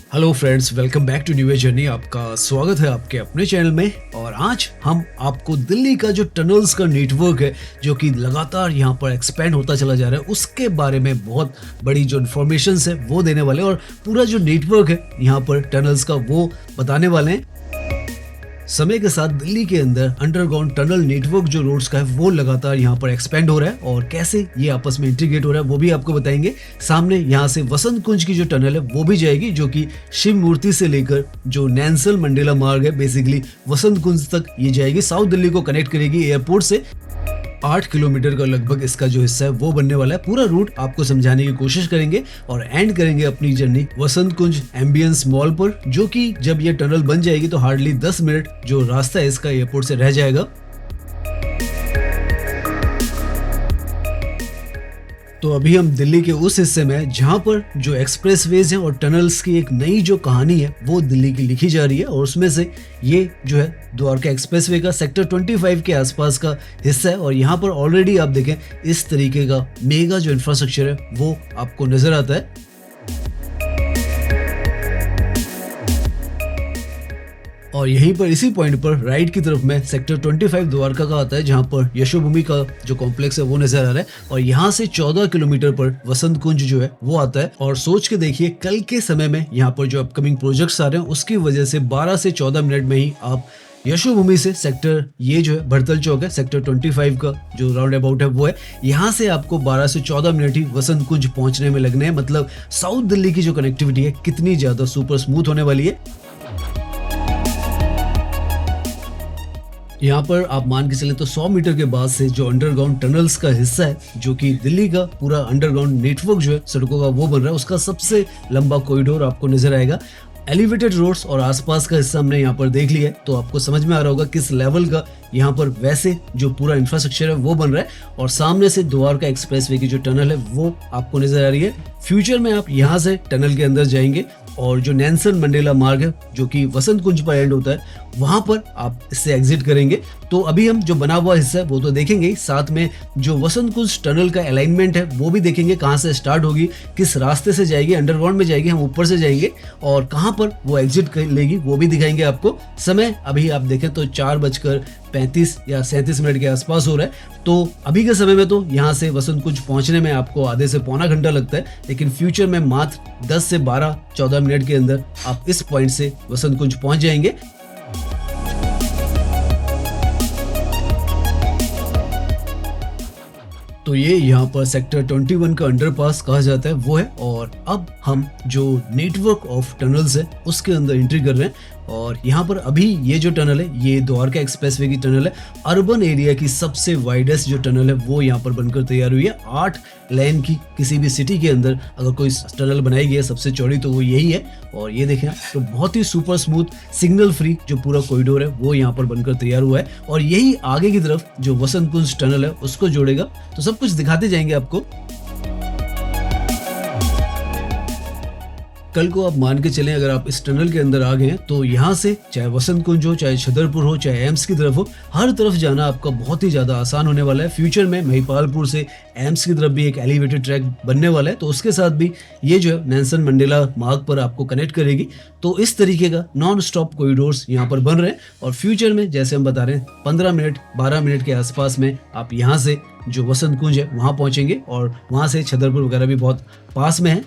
Hello friends, welcome back to new journey. आपका स्वागत है आपके अपने चैनल में। और आज हम आपको दिल्ली का जो टनल्स का नेटवर्क है जो कि लगातार यहाँ पर एक्सपेंड होता चला जा रहा है उसके बारे में बहुत बड़ी जो इन्फॉर्मेशन है वो देने वाले हैं और पूरा जो नेटवर्क है यहाँ पर टनल्स का वो बताने वाले हैं। समय के साथ दिल्ली के अंदर अंडरग्राउंड टनल नेटवर्क जो रोड्स का है वो लगातार यहाँ पर एक्सपेंड हो रहा है और कैसे ये आपस में इंटीग्रेट हो रहा है वो भी आपको बताएंगे। सामने यहाँ से वसंत कुंज की जो टनल है वो भी जाएगी जो कि शिव मूर्ति से लेकर जो नेल्सन मंडेला मार्ग है बेसिकली वसंत कुंज तक ये जाएगी। साउथ दिल्ली को कनेक्ट करेगी एयरपोर्ट से। 8 किलोमीटर का लगभग इसका जो हिस्सा है वो बनने वाला है। पूरा रूट आपको समझाने की कोशिश करेंगे और एंड करेंगे अपनी जर्नी वसंत कुंज एम्बियंस मॉल पर, जो कि जब ये टनल बन जाएगी तो हार्डली 10 मिनट जो रास्ता है इसका एयरपोर्ट से रह जाएगा। तो अभी हम दिल्ली के उस हिस्से में हैं जहां पर जो एक्सप्रेसवेज हैं और टनल्स की एक नई जो कहानी है वो दिल्ली की लिखी जा रही है और उसमें से ये जो है द्वारका एक्सप्रेसवे का सेक्टर 25 के आसपास का हिस्सा है। और यहाँ पर ऑलरेडी आप देखें इस तरीके का मेगा जो इंफ्रास्ट्रक्चर है वो आपको नजर आता है। और यहीं पर इसी पॉइंट पर राइट की तरफ में सेक्टर 25 द्वारका का आता है जहां पर यशोभूमि का जो कॉम्प्लेक्स है वो नजर आ रहा है। और यहां से 14 किलोमीटर पर वसंत कुंज जो है वो आता है। और सोच के देखिए कल के समय में यहाँ पर जो अपकमिंग प्रोजेक्ट्स आ रहे हैं उसकी वजह से 12 से 14 मिनट में ही आप यशोभूमि से सेक्टर ये जो है भड़तल चौक है सेक्टर 25 का जो राउंड अबाउट है वो है, यहाँ से आपको 12 से 14 मिनट ही वसंत कुंज पहुंचने में लगने हैं। मतलब साउथ दिल्ली की जो कनेक्टिविटी है कितनी ज्यादा सुपर स्मूथ होने वाली है। यहाँ पर आप मान के चले तो 100 मीटर के बाद से जो अंडरग्राउंड टनल्स का हिस्सा है जो कि दिल्ली का पूरा अंडरग्राउंड नेटवर्क जो है सड़कों का वो बन रहा है उसका सबसे लंबा कॉरिडोर आपको नजर आएगा। एलिवेटेड रोड्स और आसपास का हिस्सा हमने यहाँ पर देख लिया है तो आपको समझ में आ रहा होगा किस लेवल का यहाँ पर वैसे जो पूरा इंफ्रास्ट्रक्चर है वो बन रहा है। और सामने से द्वारका एक्सप्रेसवे की जो टनल है वो आपको नजर आ रही है। फ्यूचर में आप यहाँ से टनल के अंदर जाएंगे और जो नेल्सन मंडेला मार्ग है जो कि वसंत कुंज पर एंड होता है वहां पर आप इससे एग्जिट करेंगे। तो अभी हम जो बना हुआ हिस्सा है वो तो देखेंगे, साथ में जो वसंत कुंज टनल का अलाइनमेंट है वो भी देखेंगे, कहां से स्टार्ट होगी, किस रास्ते से जाएगी, अंडरग्राउंड में जाएगी, हम ऊपर से जाएंगे और कहां पर वो एग्जिट लेगी वो भी दिखाएंगे आपको। समय अभी आप देखें तो 4:35 या 37 मिनट के आसपास हो रहा है। तो अभी के समय में तो यहाँ से वसंत कुंज पहुंचने में आपको आधे से पौना घंटा लगता है, लेकिन फ्यूचर में मात्र 10 से 12-14 मिनट के अंदर आप इस पॉइंट से वसंत कुंज पहुंच जाएंगे। तो ये यहाँ पर सेक्टर 21 का अंडरपास कहा जाता है वो है। और अब हम जो नेटवर्क ऑफ टनल्स है उसके अंदर एंट्री कर रहे हैं। और यहाँ पर अभी ये जो टनल है ये द्वारका एक्सप्रेसवे की टनल है। अर्बन एरिया की सबसे वाइडेस्ट जो टनल है वो यहाँ पर बनकर तैयार हुई है। 8 लेन की किसी भी सिटी के अंदर अगर कोई टनल बनाई गई है सबसे चौड़ी तो वो यही है। और ये देखें तो बहुत ही सुपर स्मूथ सिग्नल फ्री जो पूरा कॉरिडोर है वो यहाँ पर बनकर तैयार हुआ है। और यही आगे की तरफ जो वसंत कुंज टनल है उसको जोड़ेगा। तो सब कुछ दिखाते जाएंगे आपको। कल को आप मान के चलें अगर आप इस टनल के अंदर आ गए हैं तो यहाँ से चाहे वसंत कुंज हो, चाहे छतरपुर हो, चाहे एम्स की तरफ हो, हर तरफ जाना आपका बहुत ही ज्यादा आसान होने वाला है। फ्यूचर में महिपालपुर से एम्स की तरफ भी एक एलिवेटेड ट्रैक बनने वाला है तो उसके साथ भी ये जो है नेल्सन मंडेला मार्ग पर आपको कनेक्ट करेगी। तो इस तरीके का नॉन स्टॉप कॉरिडोर्स यहाँ पर बन रहे हैं। और फ्यूचर में जैसे हम बता रहे हैं 15 मिनट 12 मिनट के आसपास में आप यहाँ से जो वसंत कुंज है वहां पहुंचेंगे और वहां से छतरपुर वगैरह भी बहुत पास में है।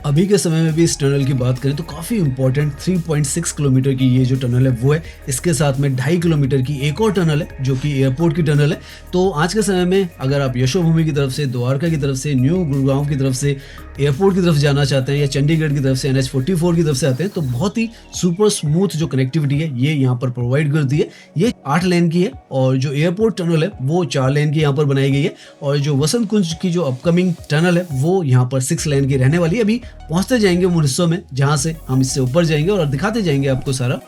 अभी के समय में भी इस टनल की बात करें तो काफी इंपॉर्टेंट 3.6 किलोमीटर की ये जो टनल है वो है। इसके साथ में 2.5 किलोमीटर की एक और टनल है जो कि एयरपोर्ट की टनल है। तो आज के समय में अगर आप यशोभूमि की तरफ से, द्वारका की तरफ से, न्यू गुड़गांव की तरफ से एयरपोर्ट की तरफ जाना चाहते हैं या चंडीगढ़ की तरफ से NH44 की तरफ से आते हैं तो बहुत ही सुपर स्मूथ जो कनेक्टिविटी है ये यहाँ पर प्रोवाइड करती है। ये 8 लेन की है और जो एयरपोर्ट टनल है वो 4 लेन की यहाँ पर बनाई गई है। और जो वसंत कुंज की जो अपकमिंग टनल है वो यहाँ पर 6 लेन की रहने वाली है। अभी पहुंचते जाएंगे उन हिस्सों में जहां से हम इससे ऊपर जाएंगे और दिखाते जाएंगे आपको सारा।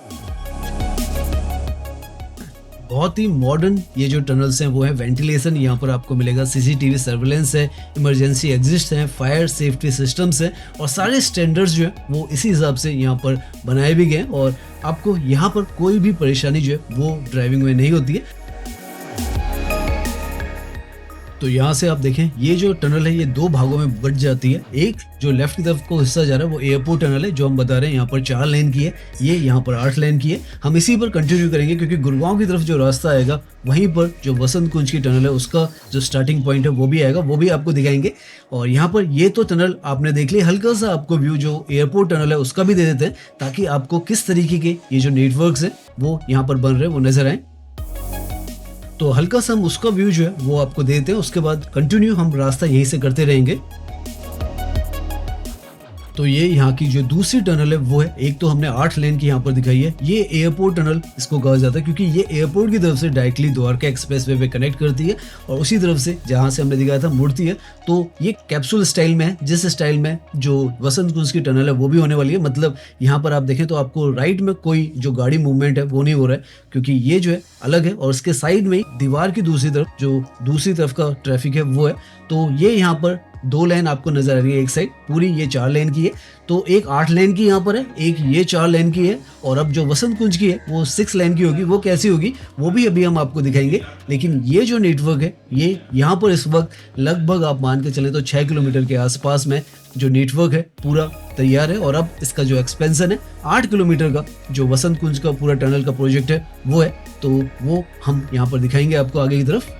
बहुत ही मॉडर्न ये जो टनल्स हैं वो है। वेंटिलेशन यहाँ पर आपको मिलेगा, सीसीटीवी सर्वेलेंस है, इमरजेंसी एग्जिस्ट है, फायर सेफ्टी सिस्टम्स है और सारे स्टैंडर्ड्स जो है वो इसी हिसाब से यहाँ पर बनाए भी गए और आपको यहाँ पर कोई भी परेशानी जो है वो ड्राइविंग में नहीं होती है। तो यहाँ से आप देखें ये जो टनल है ये दो भागों में बट जाती है। एक जो लेफ्ट की तरफ को हिस्सा जा रहा है वो एयरपोर्ट टनल है, जो हम बता रहे हैं यहाँ पर 4 लेन की है, ये यहाँ पर 8 लेन की है। हम इसी पर कंटिन्यू करेंगे क्योंकि गुड़गांव की तरफ जो रास्ता आएगा वहीं पर जो वसंत कुंज की टनल है उसका जो स्टार्टिंग पॉइंट है वो भी आएगा, वो भी आपको दिखाएंगे। और यहाँ पर ये तो टनल आपने देख लिया, हल्का सा आपको व्यू जो एयरपोर्ट टनल है उसका भी दे देते हैं ताकि आपको किस तरीके के ये जो नेटवर्क्स है वो यहाँ पर बन रहे हैं वो नजर आए। तो हल्का सा हम उसका व्यू जो है वो आपको देते हैं, उसके बाद कंटिन्यू हम रास्ता यहीं से करते रहेंगे। तो ये यहाँ की जो दूसरी टनल है वो है, एक तो हमने 8 लेन की यहाँ पर दिखाई है, ये एयरपोर्ट टनल इसको कहा जाता है क्योंकि ये एयरपोर्ट की तरफ से डायरेक्टली द्वारका एक्सप्रेसवे पे कनेक्ट करती है और उसी तरफ से जहाँ से हमने दिखाया था मुड़ती है। तो ये कैप्सूल स्टाइल में है, जिस स्टाइल में जो वसंत कुंज की टनल है वो भी होने वाली है। मतलब यहाँ पर आप देखें तो आपको राइट में कोई जो गाड़ी मूवमेंट है वो नहीं हो रहा है क्योंकि ये जो है अलग है, और उसके साइड में दीवार की दूसरी तरफ जो दूसरी तरफ का ट्रैफिक है वो है। तो ये यहाँ पर 2 लेन आपको नजर आ रही है, एक साइड पूरी ये 4 लेन की है, तो एक 8 लेन की यहाँ पर है, एक ये 4 लेन की है, और अब जो वसंत कुंज की है वो 6 लेन की होगी। वो कैसी होगी वो भी अभी हम आपको दिखाएंगे। लेकिन ये जो नेटवर्क है ये यहाँ पर इस वक्त लगभग आप मान के चले तो 6 किलोमीटर के आसपास में जो नेटवर्क है पूरा तैयार है। और अब इसका जो एक्सपेंशन है 8 किलोमीटर का जो वसंत कुंज का पूरा टनल का प्रोजेक्ट है वो है, तो वो हम यहाँ पर दिखाएंगे आपको आगे की तरफ।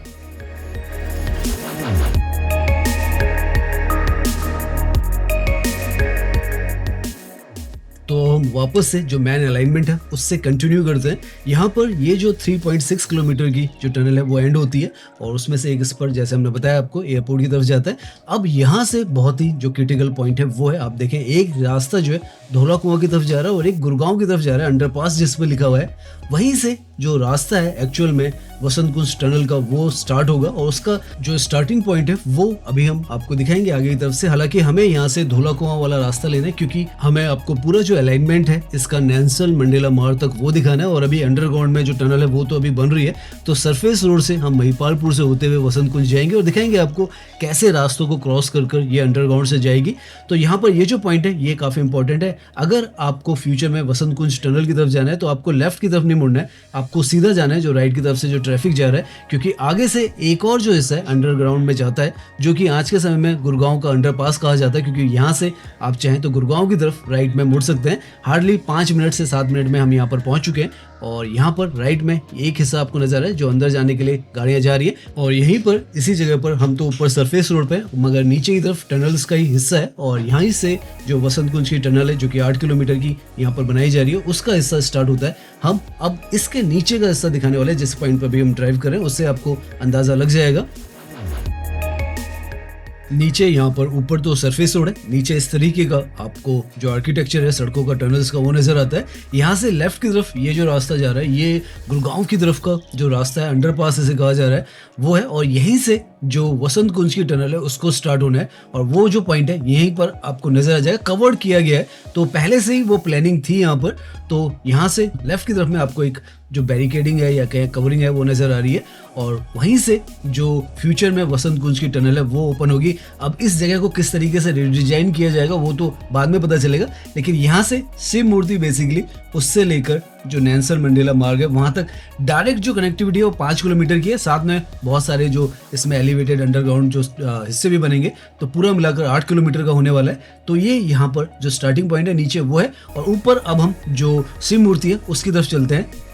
तो हम वापस से जो मैन अलाइनमेंट है उससे कंटिन्यू करते हैं। यहाँ पर ये जो 3.6 किलोमीटर की जो टनल है वो एंड होती है और उसमें से एक इस पर जैसे हमने बताया आपको एयरपोर्ट की तरफ जाता है। अब यहाँ से बहुत ही जो क्रिटिकल पॉइंट है वो है, आप देखें एक रास्ता जो है धौला कुआं की तरफ जा रहा है और एक गुड़गांव की तरफ जा रहा है, अंडरपास जिस पर लिखा हुआ है वहीं से जो रास्ता है एक्चुअल में वसंत कुंज टनल का वो स्टार्ट होगा और उसका जो स्टार्टिंग पॉइंट है वो अभी हम आपको दिखाएंगे आगे की तरफ से। हालांकि हमें यहाँ से धौला कुआं वाला रास्ता लेना है क्योंकि हमें आपको पूरा जो अलाइनमेंट है इसका नेल्सन मंडेला मार्ग तक वो दिखाना है, और अभी अंडरग्राउंड में जो टनल है वो तो अभी बन रही है। तो सरफेस रोड से हम महिपालपुर से होते हुए वसंत कुंज जाएंगे और दिखाएंगे आपको कैसे रास्तों को क्रॉस कर ये अंडरग्राउंड से जाएगी। तो यहाँ पर ये जो पॉइंट है ये काफी इंपॉर्टेंट है। अगर आपको फ्यूचर में वसंत कुंज टनल की तरफ जाना है तो आपको लेफ्ट की तरफ नहीं मुड़ना है, आपको सीधा जाना है जो राइट की तरफ से जो ट्रैफिक जा रहा है, क्योंकि आगे से एक और जो हिस्सा है अंडरग्राउंड में जाता है जो कि आज के समय में गुड़गांव का अंडरपास कहा जाता है, क्योंकि यहाँ से आप चाहें तो गुड़गांव की तरफ राइट में मुड़ सकते हैं। हार्डली 5 मिनट से 7 मिनट में हम यहाँ पर पहुंच चुके हैं और यहाँ पर राइट में एक हिस्सा आपको नजर है जो अंदर जाने के लिए गाड़ियां जा रही है, और यहीं पर इसी जगह पर हम तो ऊपर सरफेस रोड पे मगर नीचे की तरफ टनल्स का ही हिस्सा है, और यहीं से जो वसंत कुंज की टनल है जो कि 8 किलोमीटर की यहाँ पर बनाई जा रही है उसका हिस्सा स्टार्ट होता है। हम अब इसके नीचे का हिस्सा दिखाने वाले हैं, जिस पॉइंट पर भी हम ड्राइव करें उससे आपको अंदाजा लग जाएगा। नीचे यहाँ पर ऊपर तो सरफेस रोड है, नीचे इस तरीके का आपको जो आर्किटेक्चर है सड़कों का टनल्स का वो नजर आता है। यहाँ से लेफ्ट की तरफ ये जो रास्ता जा रहा है ये गुड़गांव की तरफ का जो रास्ता है अंडरपास इसे कहा जा रहा है वो है, और यहीं से जो वसंत कुंज की टनल है उसको स्टार्ट होना है और वो जो पॉइंट है यहीं पर आपको नजर आ जाएगा। कवर्ड किया गया है तो पहले से ही वो प्लानिंग थी यहाँ पर। तो यहाँ से लेफ्ट की तरफ में आपको एक जो बैरिकेडिंग है या कहें कवरिंग है वो नजर आ रही है, और वहीं से जो फ्यूचर में वसंत कुंज की टनल है वो ओपन होगी। अब इस जगह को किस तरीके से रिडिजाइन किया जाएगा वो तो बाद में पता चलेगा, लेकिन यहाँ से शिव मूर्ति बेसिकली उससे लेकर जो नेल्सन मंडेला मार्ग है वहां तक डायरेक्ट जो कनेक्टिविटी है वो 5 किलोमीटर की है। साथ में बहुत सारे जो इसमें एलिवेटेड अंडरग्राउंड जो हिस्से भी बनेंगे, तो पूरा मिलाकर 8 किलोमीटर का होने वाला है। तो ये यहाँ पर जो स्टार्टिंग पॉइंट है नीचे वो है, और ऊपर अब हम जो शिव मूर्ति है उसकी तरफ चलते हैं।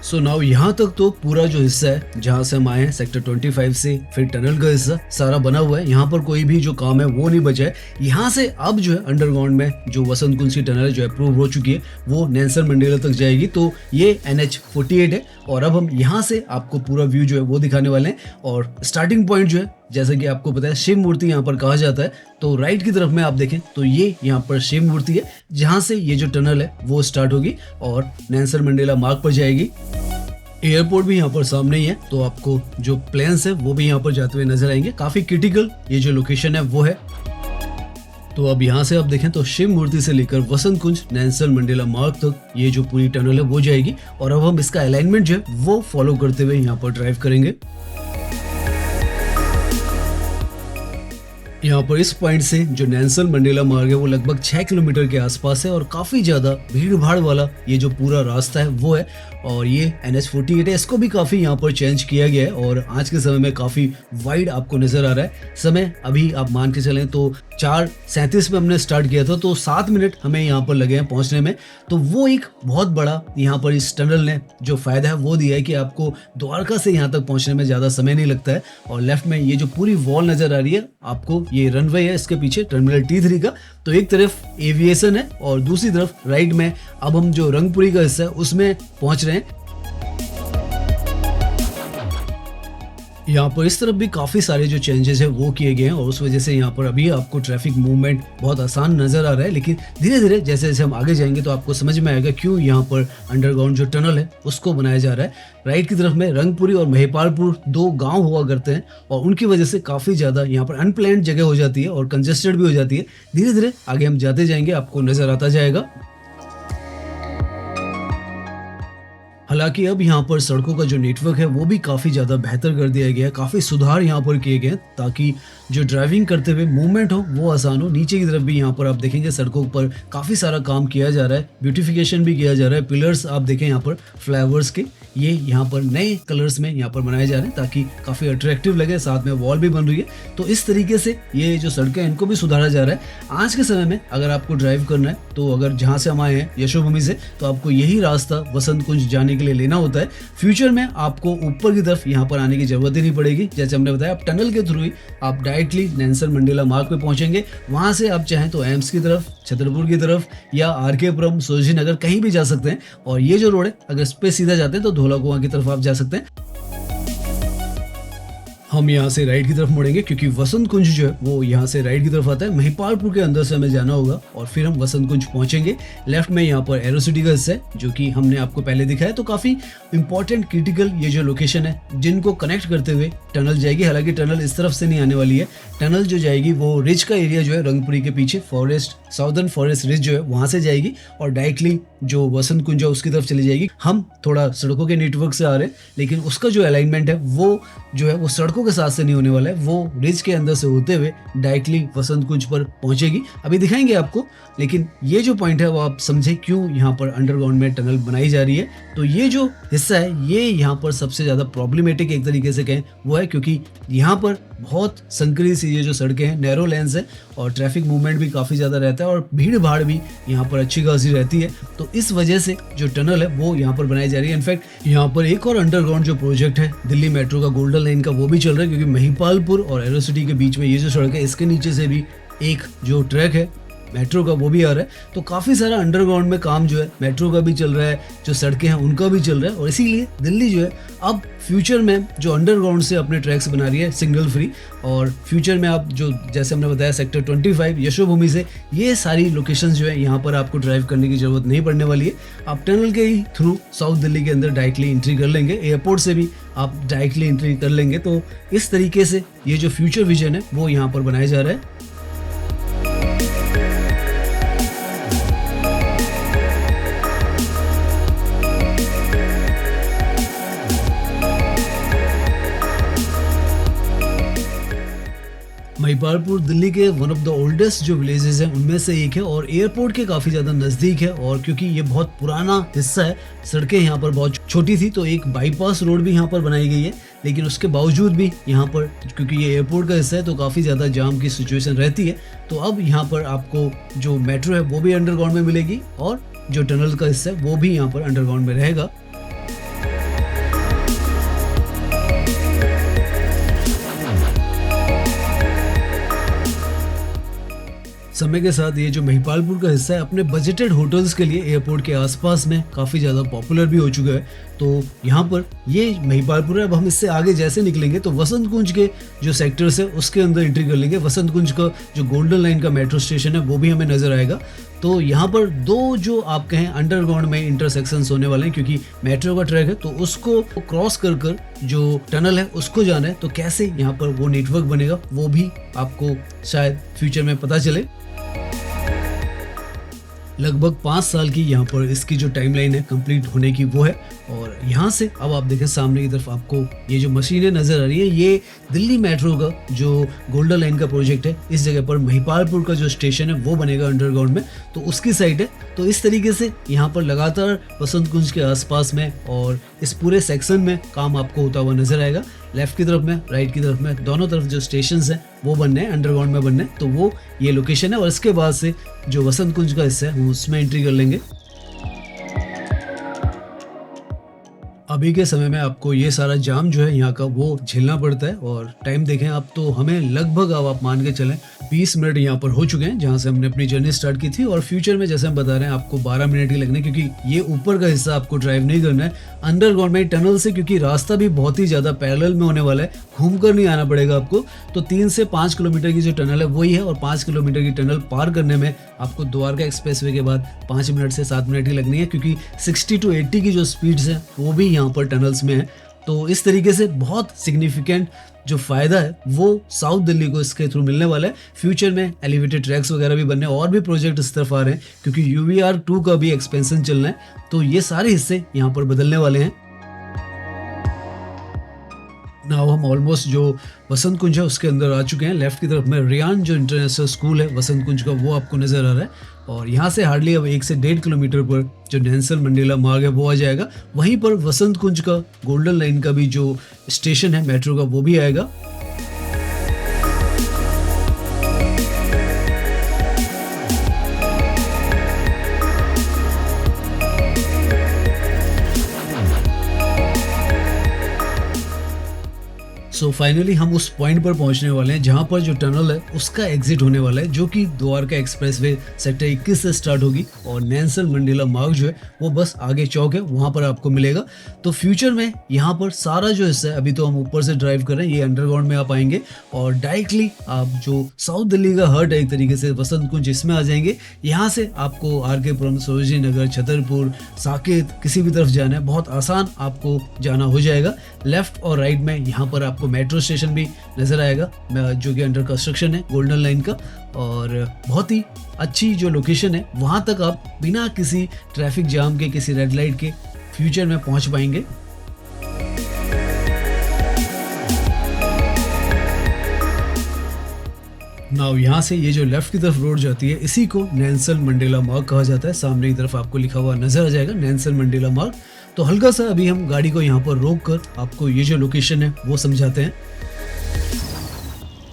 सो नाउ यहाँ तक तो पूरा जो हिस्सा है जहाँ से हम आए हैं सेक्टर 25 से फिर टनल का हिस्सा सारा बना हुआ है। यहाँ पर कोई भी जो काम है वो नहीं बचा है। यहाँ से अब जो है अंडरग्राउंड में जो वसंत कुंज की टनल जो अप्रूव हो चुकी है वो नेल्सन मंडेला तक जाएगी। तो ये NH48 है, और अब हम यहाँ से आपको पूरा व्यू जो है वो दिखाने वाले हैं। और स्टार्टिंग पॉइंट जो है जैसे कि आपको पता है शिव मूर्ति यहाँ पर कहा जाता है, तो राइट की तरफ में आप देखें तो ये यहाँ पर शिव मूर्ति है जहाँ से ये जो टनल है वो स्टार्ट होगी और नेल्सन मंडेला मार्ग पर जाएगी। एयरपोर्ट भी यहाँ पर सामने ही है, तो आपको जो प्लेन्स है वो भी यहाँ पर जाते हुए नजर आएंगे। काफी क्रिटिकल ये जो लोकेशन है वो है। तो अब यहाँ से आप देखें तो शिव मूर्ति से लेकर वसंत कुंज नेल्सन मंडेला मार्ग तक ये जो पूरी टनल है वो जाएगी, और अब हम इसका अलाइनमेंट जो है वो फॉलो करते हुए यहाँ पर ड्राइव करेंगे। यहाँ पर इस पॉइंट से जो नेल्सन मंडेला मार्ग है वो लगभग 6 किलोमीटर के आसपास है और काफ़ी ज़्यादा भीड़ भाड़ वाला ये जो पूरा रास्ता है वो है। और ये NH48 है, इसको भी काफ़ी यहाँ पर चेंज किया गया है और आज के समय में काफ़ी वाइड आपको नज़र आ रहा है। समय अभी आप मान के चलें तो 4:37 में हमने स्टार्ट किया था, तो 7 मिनट हमें यहाँ पर लगे हैं पहुँचने में। तो वो एक बहुत बड़ा यहाँ पर इस टनल ने जो फ़ायदा है वो दिया है कि आपको द्वारका से यहाँ तक पहुँचने में ज़्यादा समय नहीं लगता है। और लेफ्ट में ये जो पूरी वॉल नज़र आ रही है आपको, ये रनवे है इसके पीछे टर्मिनल T3 का। तो एक तरफ एविएशन है और दूसरी तरफ राइट में अब हम जो रंगपुरी का हिस्सा है उसमें पहुंच रहे हैं। यहाँ पर इस तरफ भी काफ़ी सारे जो चेंजेस है वो किए गए हैं और उस वजह से यहाँ पर अभी आपको ट्रैफिक मूवमेंट बहुत आसान नज़र आ रहा है। लेकिन धीरे धीरे जैसे जैसे हम आगे जाएंगे तो आपको समझ में आएगा क्यों यहाँ पर अंडरग्राउंड जो टनल है उसको बनाया जा रहा है। राइट की तरफ में रंगपुरी और महिपालपुर 2 गांव हुआ करते हैं और उनकी वजह से काफ़ी ज़्यादा यहाँ पर अनप्लान्ड जगह हो जाती है और कंजेस्टेड भी हो जाती है। धीरे धीरे आगे हम जाते जाएंगे, आपको नज़र आता जाएगा। हालांकि अब यहाँ पर सड़कों का जो नेटवर्क है वो भी काफ़ी ज़्यादा बेहतर कर दिया गया है, काफ़ी सुधार यहाँ पर किए गए हैं ताकि जो ड्राइविंग करते हुए मूवमेंट हो वो आसान हो। नीचे की तरफ भी यहाँ पर आप देखेंगे सड़कों पर काफ़ी सारा काम किया जा रहा है, ब्यूटिफिकेशन भी किया जा रहा है। पिलर्स आप देखें यहाँ पर फ्लावर्स के, ये यहाँ पर नए कलर्स में यहाँ पर बनाए जा रहे हैं ताकि काफ़ी अट्रैक्टिव लगे, साथ में वॉल भी बन रही है। तो इस तरीके से ये जो सड़कें हैं इनको भी सुधारा जा रहा है। आज के समय में अगर आपको ड्राइव करना है तो अगर जहाँ से हम आए हैं यशोभूमि से, तो आपको यही रास्ता वसंत कुंज जाने के लिए लेना होता है। फ्यूचर में आपको ऊपर की तरफ यहाँ पर आने की जरूरत ही नहीं पड़ेगी। जैसे हमने बताया, आप टनल के थ्रू ही आप डायरेक्टली नेल्सन मंडेला मार्ग पे पहुंचेंगे। वहां से आप चाहें तो एम्स की तरफ, छतरपुर की तरफ या RK पुरम, सोजी नगर कहीं भी जा सकते हैं। और ये जो रोड है अगर इस पे सीधा जाते हैं तो धौला कुआं की तरफ आप जा सकते हैं। हम यहाँ से राइट की तरफ मुड़ेंगे क्योंकि वसंत कुंज जो है वो यहाँ से राइट की तरफ आता है। महिपालपुर के अंदर से हमें जाना होगा और फिर हम वसंत कुंज पहुंचेंगे। लेफ्ट में यहाँ पर एरोसिटी का हिस्सा है जो कि हमने आपको पहले दिखाया। तो काफ़ी इंपॉर्टेंट क्रिटिकल ये जो लोकेशन है जिनको कनेक्ट करते हुए टनल जाएगी। हालांकि टनल इस तरफ से नहीं आने वाली है, टनल जो जाएगी वो रिज का एरिया जो है रंगपुरी के पीछे फॉरेस्ट, साउदर्न फॉरेस्ट रिज जो है वहाँ से जाएगी और डायरेक्टली जो वसंत कुंज है उसकी तरफ चली जाएगी। हम थोड़ा सड़कों के नेटवर्क से आ रहे हैं लेकिन उसका जो अलाइनमेंट है वो जो है वो सड़कों के साथ से नहीं होने वाला है, वो रिज के अंदर से होते हुए डायरेक्टली वसंत कुंज पर पहुंचेगी। अभी दिखाएंगे आपको, लेकिन ये जो पॉइंट है वो आप समझे क्यों यहाँ पर अंडरग्राउंड में टनल बनाई जा रही है। तो ये जो हिस्सा है ये यहाँ पर सबसे ज़्यादा प्रॉब्लमेटिक एक तरीके से कहें वो है क्योंकि यहाँ पर बहुत संकरी सी ये जो सड़कें हैं, नैरो लेन्स है और ट्रैफिक मूवमेंट भी काफ़ी ज़्यादा रहता है और भीड़ भाड़ भी यहाँ पर अच्छी खासी रहती है। तो इस वजह से जो टनल है वो यहाँ पर बनाई जा रही है। इनफैक्ट यहाँ पर एक और अंडरग्राउंड जो प्रोजेक्ट है दिल्ली मेट्रो का गोल्डन लाइन का वो भी चल रहा है क्योंकि महिपालपुर और एरोसिटी के बीच में ये जो सड़क है इसके नीचे से भी एक जो ट्रैक है मेट्रो का वो भी आ रहा है। तो काफ़ी सारा अंडरग्राउंड में काम जो है मेट्रो का भी चल रहा है, जो सड़कें हैं उनका भी चल रहा है और इसीलिए दिल्ली जो है अब फ्यूचर में जो अंडरग्राउंड से अपने ट्रैक्स बना रही है सिग्नल फ्री। और फ्यूचर में आप जो जैसे हमने बताया सेक्टर 25 यशोभूमि से ये सारी लोकेशंस जो है यहाँ पर आपको ड्राइव करने की ज़रूरत नहीं पड़ने वाली है। आप टनल के ही थ्रू साउथ दिल्ली के अंदर डायरेक्टली एंट्री कर लेंगे, एयरपोर्ट से भी आप डायरेक्टली एंट्री कर लेंगे। तो इस तरीके से ये जो फ्यूचर विजन है वो यहाँ पर बनाया जा रहा है। महिपालपुर दिल्ली के वन ऑफ द ओल्डेस्ट जो विलेजेस हैं उनमें से एक है और एयरपोर्ट के काफ़ी ज़्यादा नज़दीक है। और क्योंकि ये बहुत पुराना हिस्सा है, सड़कें यहाँ पर बहुत छोटी थी, तो एक बाईपास रोड भी यहाँ पर बनाई गई है। लेकिन उसके बावजूद भी यहाँ पर क्योंकि ये एयरपोर्ट का हिस्सा है तो काफ़ी ज़्यादा जाम की सिचुएशन रहती है। तो अब यहाँ पर आपको जो मेट्रो है वो भी अंडरग्राउंड में मिलेगी और जो टनल का हिस्सा है वो भी यहाँ पर अंडरग्राउंड में रहेगा। समय के साथ ये जो महिपालपुर का हिस्सा है अपने बजटेड होटल्स के लिए एयरपोर्ट के आसपास में काफ़ी ज़्यादा पॉपुलर भी हो चुका है। तो यहाँ पर ये महिपालपुर है। अब हम इससे आगे जैसे निकलेंगे तो वसंत कुंज के जो सेक्टर्स है उसके अंदर एंट्री कर लेंगे। वसंत कुंज का जो गोल्डन लाइन का मेट्रो स्टेशन है वो भी हमें नज़र आएगा। तो यहाँ पर दो जो आप कहें अंडरग्राउंड में इंटरसेक्शंस होने वाले हैं क्योंकि मेट्रो का ट्रैक है तो उसको क्रॉस कर कर जो टनल है उसको जाना है। तो कैसे यहाँ पर वो नेटवर्क बनेगा वो भी आपको शायद फ्यूचर में पता चले। लगभग 5 साल की यहाँ पर इसकी जो टाइमलाइन है कंप्लीट होने की वो है। और यहाँ से अब आप देखें सामने की तरफ आपको ये जो मशीनें नज़र आ रही है, ये दिल्ली मेट्रो का जो गोल्डन लाइन का प्रोजेक्ट है, इस जगह पर महिपालपुर का जो स्टेशन है वो बनेगा अंडरग्राउंड में, तो उसकी साइड है। तो इस तरीके से यहाँ पर लगातार वसंत कुंज के आसपास में और इस पूरे सेक्शन में काम आपको होता हुआ नजर आएगा। लेफ्ट की तरफ में, राइट की तरफ में, दोनों तरफ जो स्टेशन हैं वो बनने हैं, अंडरग्राउंड में बनने हैं, तो वो ये लोकेशन है। और इसके बाद से जो वसंत कुंज का हिस्सा है हम उसमें एंट्री कर लेंगे। अभी के समय में आपको ये सारा जाम जो है यहाँ का वो झेलना पड़ता है। और टाइम देखें आप तो हमें लगभग अब आप मान के चलें 20 मिनट यहाँ पर हो चुके हैं जहाँ से हमने अपनी जर्नी स्टार्ट की थी। और फ्यूचर में जैसे हम बता रहे हैं आपको 12 मिनट ही लगने, क्योंकि ये ऊपर का हिस्सा आपको ड्राइव नहीं करना है अंडरग्राउंड में टनल से, क्योंकि रास्ता भी बहुत ही ज़्यादा पैरेलल में होने वाला है, घूमकर नहीं आना पड़ेगा आपको। तो 3 से 5 किलोमीटर की जो टनल है वही है, और 5 किलोमीटर की टनल पार करने में आपको द्वारका एक्सप्रेसवे के बाद 5 मिनट से 7 मिनट ही लगनी है, क्योंकि 60 to 80 की जो स्पीड्स है वो भी यहाँ पर टनल्स में है। तो इस तरीके से बहुत सिग्निफिकेंट जो फायदा है वो साउथ दिल्ली को इसके थ्रू मिलने वाला है। फ्यूचर में एलिवेटेड ट्रैक्स वगैरह भी बनने और भी प्रोजेक्ट इस तरफ आ रहे हैं, क्योंकि UVR2 का भी एक्सपेंशन चलना है, तो ये सारे हिस्से यहाँ पर बदलने वाले हैं। नाउ हम ऑलमोस्ट जो वसंत कुंज है उसके अंदर आ चुके हैं। लेफ्ट की तरफ में रियान जो इंटरनेशनल स्कूल है वसंत कुंज का वो आपको नजर आ रहा है। और यहाँ से हार्डली अब 1 से 1.5 किलोमीटर पर जो नेल्सन मंडेला मार्ग है वो आ जाएगा। वहीं पर वसंत कुंज का गोल्डन लाइन का भी जो स्टेशन है मेट्रो का वो भी आएगा। सो फाइनली हम उस पॉइंट पर पहुंचने वाले हैं जहां पर जो टनल है उसका एग्जिट होने वाला है, जो कि द्वारका एक्सप्रेसवे सेक्टर 21 से स्टार्ट होगी। और नेल्सन मंडेला मार्ग जो है वो बस आगे चौक है, वहां पर आपको मिलेगा। तो फ्यूचर में यहाँ पर सारा जो हिस्सा है, अभी तो हम ऊपर से ड्राइव कर रहे हैं, ये अंडरग्राउंड में आप आएंगे और डायरेक्टली आप जो साउथ दिल्ली का हर्ट है एक तरीके से वसंत कुंज, इसमें आ जाएंगे। यहाँ से आपको RK पुरम, सरोजिनी नगर, छतरपुर, साकेत किसी भी तरफ जाना है, बहुत आसान आपको जाना हो जाएगा। लेफ्ट और राइट में यहाँ पर आपको मेट्रो स्टेशन भी नजर आएगा, जो कि अंडर कंस्ट्रक्शन है गोल्डन लाइन का। और बहुत ही अच्छी जो लोकेशन है, वहां तक आप बिना किसी ट्रैफिक जाम के, किसी रेड लाइट के फ्यूचर में पहुंच पाएंगे। नाउ यहाँ से ये जो लेफ्ट की तरफ रोड जाती है इसी को नेल्सन मंडेला मार्ग कहा जाता है। सामने की तरफ आपको लिखा हुआ नजर आ जाएगा नेल्सन मंडेला मार्ग। तो हल्का सा अभी हम गाड़ी को यहाँ पर रोक कर आपको ये जो लोकेशन है वो समझाते हैं।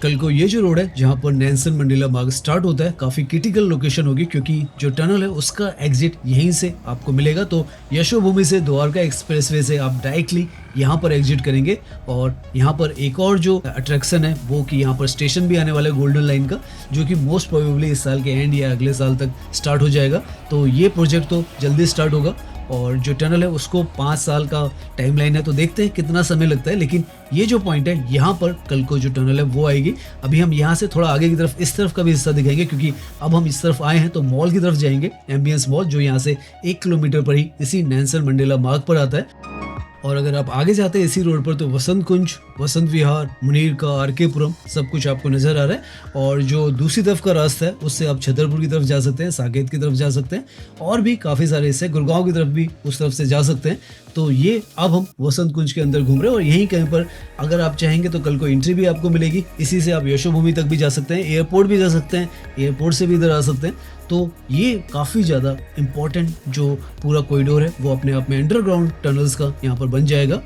कल को ये जो रोड है जहाँ पर नेल्सन मंडेला मार्ग स्टार्ट होता है, काफ़ी क्रिटिकल लोकेशन होगी, क्योंकि जो टनल है उसका एग्जिट यहीं से आपको मिलेगा। तो यशोभूमि से द्वारका एक्सप्रेसवे से आप डायरेक्टली यहाँ पर एग्जिट करेंगे। और यहाँ पर एक और जो अट्रैक्शन है वो कि यहाँ पर स्टेशन भी आने वाला है गोल्डन लाइन का, जो कि मोस्ट प्रोबेबली इस साल के एंड या अगले साल तक स्टार्ट हो जाएगा। तो ये प्रोजेक्ट तो जल्दी स्टार्ट होगा। और जो टनल है उसको 5 साल का टाइमलाइन है, तो देखते हैं कितना समय लगता है। लेकिन ये जो पॉइंट है यहाँ पर कल को जो टनल है वो आएगी। अभी हम यहाँ से थोड़ा आगे की तरफ इस तरफ का भी हिस्सा दिखाएंगे, क्योंकि अब हम इस तरफ आए हैं तो मॉल की तरफ जाएंगे, एम्बियंस मॉल, जो यहाँ से 1 किलोमीटर पर ही इसी नेल्सन मंडेला मार्ग पर आता है। और अगर आप आगे जाते हैं इसी रोड पर तो वसंत कुंज, वसंत विहार, मुनीर का, RK पुरम सब कुछ आपको नजर आ रहा है। और जो दूसरी तरफ का रास्ता है उससे आप छतरपुर की तरफ जा सकते हैं, साकेत की तरफ जा सकते हैं, और भी काफ़ी सारे हिस्से, गुड़गांव की तरफ भी उस तरफ से जा सकते हैं। तो ये अब हम वसंत कुंज के अंदर घूम रहे हैं। और यहीं कहीं पर अगर आप चाहेंगे तो कल को एंट्री भी आपको मिलेगी, इसी से आप यशोभूमि तक भी जा सकते हैं, एयरपोर्ट भी जा सकते हैं, एयरपोर्ट से भी इधर आ सकते हैं। तो ये काफ़ी ज़्यादा इम्पॉर्टेंट जो पूरा कॉरिडोर है वो अपने आप में अंडरग्राउंड टनल्स का यहाँ पर बन जाएगा।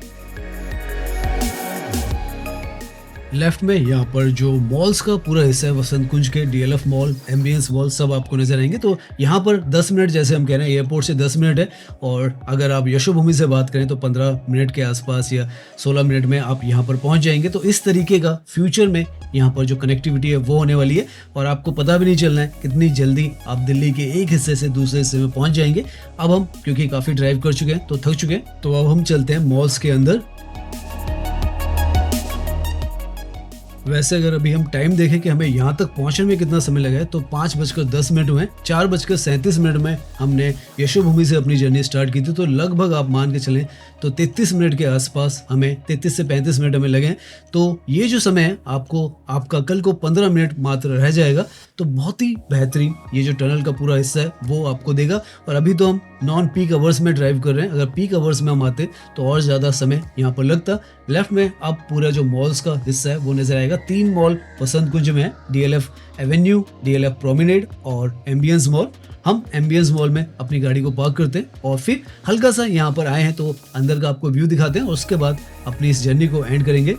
लेफ्ट में यहाँ पर जो मॉल्स का पूरा हिस्सा है वसंत कुंज के, DLF मॉल, एम्बियंस मॉल, सब आपको नजर आएंगे। तो यहाँ पर 10 मिनट, जैसे हम कह रहे हैं एयरपोर्ट से 10 मिनट है, और अगर आप यशोभूमि से बात करें तो 15 मिनट के आसपास या 16 मिनट में आप यहाँ पर पहुँच जाएंगे। तो इस तरीके का फ्यूचर में यहाँ पर जो कनेक्टिविटी है वो होने वाली है, और आपको पता भी नहीं चलना है कितनी जल्दी आप दिल्ली के एक हिस्से से दूसरे हिस्से में पहुँच जाएंगे। अब हम क्योंकि काफ़ी ड्राइव कर चुके हैं तो थक चुके हैं, तो अब हम चलते हैं मॉल्स के अंदर। वैसे अगर अभी हम टाइम देखें कि हमें यहाँ तक पहुँचने में कितना समय लगा है तो 5:10 हुए हैं। 4:37 में हमने यशोभूमि से अपनी जर्नी स्टार्ट की थी, तो लगभग आप मान के चलें तो 33 मिनट के आसपास हमें 33 से 35 मिनट हमें लगे हैं। तो ये जो समय है आपको आपका कल को 15 मिनट मात्र रह जाएगा, तो बहुत ही बेहतरीन ये जो टनल का पूरा हिस्सा है वो आपको देगा। और अभी तो हम नॉन पीक आवर्स में ड्राइव कर रहे हैं, अगर पीक आवर्स में हम आते तो और ज़्यादा समय यहाँ पर लगता। लेफ्ट में अब पूरा जो मॉल्स का हिस्सा है वो नजर आएगा। 3 मॉल वसंत कुंज में है, DLF एवेन्यू, DLF प्रोमेनेड और एम्बियंस मॉल। हम एम्बियंस मॉल में अपनी गाड़ी को पार्क करते हैं और फिर हल्का सा यहाँ पर आए हैं तो अंदर का आपको व्यू दिखाते हैं और उसके बाद अपनी इस जर्नी को एंड करेंगे।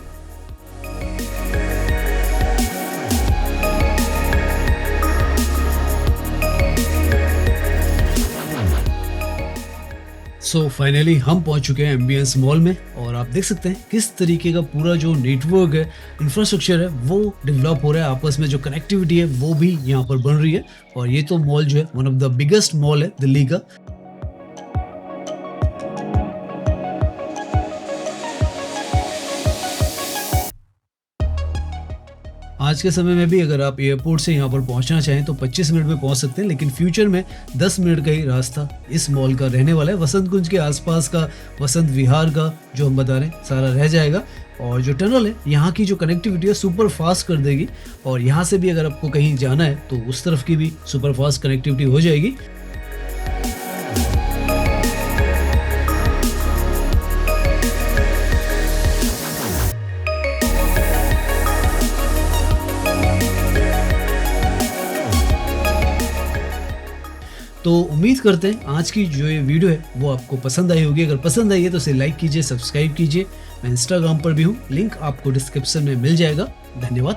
सो फाइनली हम पहुंच चुके हैं एम्बियंस मॉल में और आप देख सकते हैं किस तरीके का पूरा जो नेटवर्क है, इंफ्रास्ट्रक्चर है वो डेवलप हो रहा है। आपस में जो कनेक्टिविटी है वो भी यहाँ पर बन रही है और ये तो मॉल जो है one of the biggest mall है दिल्ली का। आज के समय में भी अगर आप एयरपोर्ट से यहाँ पर पहुँचना चाहें तो 25 मिनट में पहुँच सकते हैं, लेकिन फ्यूचर में 10 मिनट का ही रास्ता इस मॉल का रहने वाला है। वसंत कुंज के आसपास का वसंत विहार का जो हम बता रहे हैं सारा रह जाएगा और जो टनल है यहाँ की जो कनेक्टिविटी है सुपर फास्ट कर देगी और यहाँ से भी अगर आपको कहीं जाना है तो उस तरफ की भी सुपर फास्ट कनेक्टिविटी हो जाएगी। तो उम्मीद करते हैं आज की जो ये वीडियो है वो आपको पसंद आई होगी। अगर पसंद आई है तो इसे लाइक कीजिए, सब्सक्राइब कीजिए। मैं इंस्टाग्राम पर भी हूँ, लिंक आपको डिस्क्रिप्शन में मिल जाएगा। धन्यवाद।